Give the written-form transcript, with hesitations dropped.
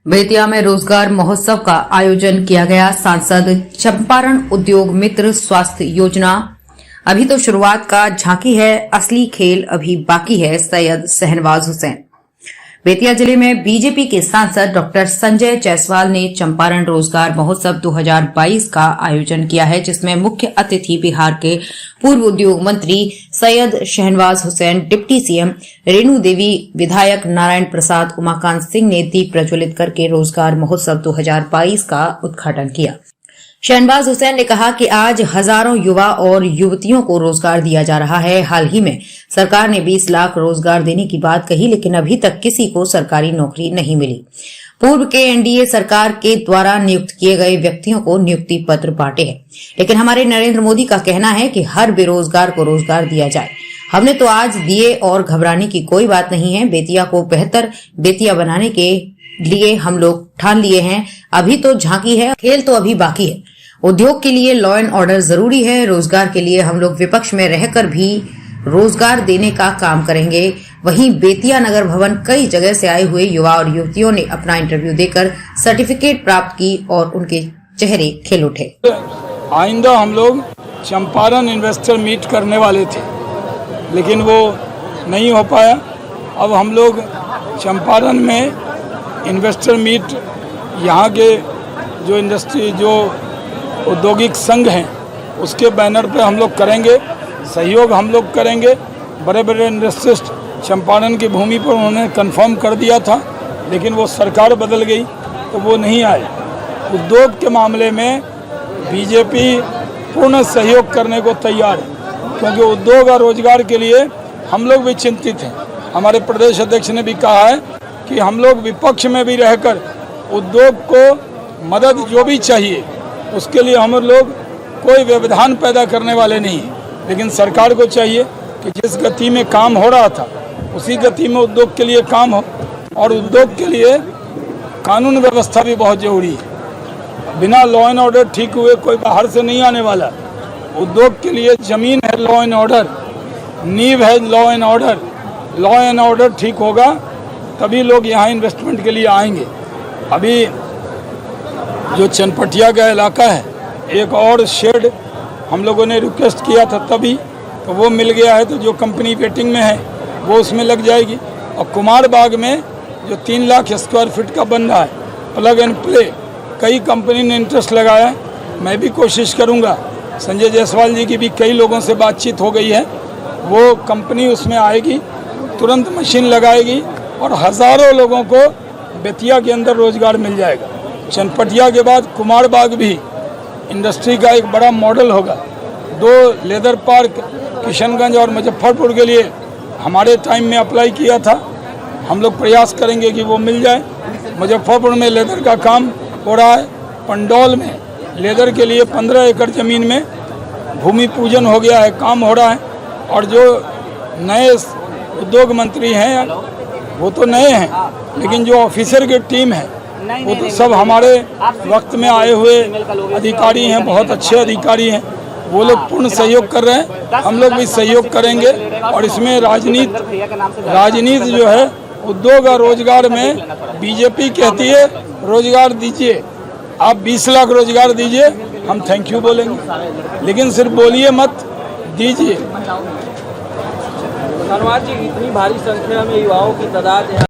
बेतिया में रोजगार महोत्सव का आयोजन किया गया। सांसद चंपारण उद्योग मित्र स्वास्थ्य योजना अभी तो शुरुआत का झांकी है, असली खेल अभी बाकी है। सैयद शहनवाज हुसैन। बेतिया जिले में बीजेपी के सांसद डॉक्टर संजय जायसवाल ने चंपारण रोजगार महोत्सव 2022 का आयोजन किया है, जिसमें मुख्य अतिथि बिहार के पूर्व उद्योग मंत्री सैयद शहनवाज हुसैन, डिप्टी सीएम रेणु देवी, विधायक नारायण प्रसाद, उमाकांत सिंह ने दीप प्रज्वलित करके रोजगार महोत्सव 2022 का उद्घाटन किया। शहनवाज हुसैन ने कहा कि आज हजारों युवा और युवतियों को रोजगार दिया जा रहा है। हाल ही में सरकार ने 20 लाख रोजगार देने की बात कही, लेकिन अभी तक किसी को सरकारी नौकरी नहीं मिली। पूर्व के एनडीए सरकार के द्वारा नियुक्त किए गए व्यक्तियों को नियुक्ति पत्र बांटे हैं, लेकिन हमारे नरेंद्र मोदी का कहना है कि हर बेरोजगार को रोजगार दिया जाए। हमने तो आज दिए और घबराने की कोई बात नहीं है। बेतिया को बेहतर बेतिया बनाने के लिए हम लोग ठान लिए हैं। अभी तो झांकी है, खेल तो अभी बाकी है। उद्योग के लिए लॉ एंड ऑर्डर जरूरी है। रोजगार के लिए हम लोग विपक्ष में रहकर भी रोजगार देने का काम करेंगे। वहीं बेतिया नगर भवन कई जगह से आए हुए युवा और युवतियों ने अपना इंटरव्यू देकर सर्टिफिकेट प्राप्त की और उनके चेहरे खिल उठे। आइंदा हम लोग चंपारण इन्वेस्टर मीट करने वाले थे, लेकिन वो नहीं हो पाया। अब हम लोग चंपारण में इन्वेस्टर मीट यहाँ के जो औद्योगिक संघ हैं उसके बैनर पे हम लोग करेंगे। सहयोग हम लोग करेंगे। बड़े बड़े इंडस्ट्रिस्ट चंपारण की भूमि पर उन्होंने कंफर्म कर दिया था, लेकिन वो सरकार बदल गई तो वो नहीं आए। उद्योग के मामले में बीजेपी पूर्ण सहयोग करने को तैयार है, क्योंकि उद्योग और रोजगार के लिए हम लोग भी चिंतित हैं। हमारे प्रदेश अध्यक्ष ने भी कहा है कि हम लोग विपक्ष में भी रहकर उद्योग को मदद जो भी चाहिए उसके लिए हम लोग कोई व्यवधान पैदा करने वाले नहीं हैं, लेकिन सरकार को चाहिए कि जिस गति में काम हो रहा था उसी गति में उद्योग के लिए काम हो। और उद्योग के लिए कानून व्यवस्था भी बहुत जरूरी है। बिना लॉ एंड ऑर्डर ठीक हुए कोई बाहर से नहीं आने वाला। उद्योग के लिए जमीन है लॉ एंड ऑर्डर, नींव है law and order. Law and order ठीक होगा तभी लोग यहाँ इन्वेस्टमेंट के लिए आएंगे। अभी जो चनपटिया का इलाका है, एक और शेड हम लोगों ने रिक्वेस्ट किया था तभी तो वो मिल गया है, तो जो कंपनी वेटिंग में है वो उसमें लग जाएगी। और कुमार बाग में जो 3 लाख स्क्वायर फीट का बन रहा है प्लग एंड प्ले, कई कंपनी ने इंटरेस्ट लगाया है। मैं भी कोशिश करूँगा, संजय जायसवाल जी की भी कई लोगों से बातचीत हो गई है, वो कंपनी उसमें आएगी, तुरंत मशीन लगाएगी और हज़ारों लोगों को बेतिया के अंदर रोजगार मिल जाएगा। चनपटिया के बाद कुमार बाग भी इंडस्ट्री का एक बड़ा मॉडल होगा। 2 लेदर पार्क किशनगंज और मुजफ्फरपुर के लिए हमारे टाइम में अप्लाई किया था। हम लोग प्रयास करेंगे कि वो मिल जाए। मुजफ्फरपुर में लेदर का काम हो रहा है। पंडौल में लेदर के लिए 15 एकड़ ज़मीन में भूमि पूजन हो गया है, काम हो रहा है। और जो नए उद्योग मंत्री हैं वो तो नए हैं, लेकिन जो ऑफिसर की टीम है वो तो सब हमारे वक्त में आए हुए अधिकारी हैं, बहुत अच्छे अधिकारी हैं। वो लोग पूर्ण सहयोग कर रहे हैं, हम लोग भी सहयोग करेंगे। और इसमें राजनीति जो है उद्योग और रोजगार में बीजेपी कहती है रोजगार दीजिए, आप 20 लाख रोजगार दीजिए, हम थैंक यू बोलेंगे, लेकिन सिर्फ बोलिए मत, दीजिए। धन्यवाद जी। इतनी भारी संख्या में युवाओं की तादाद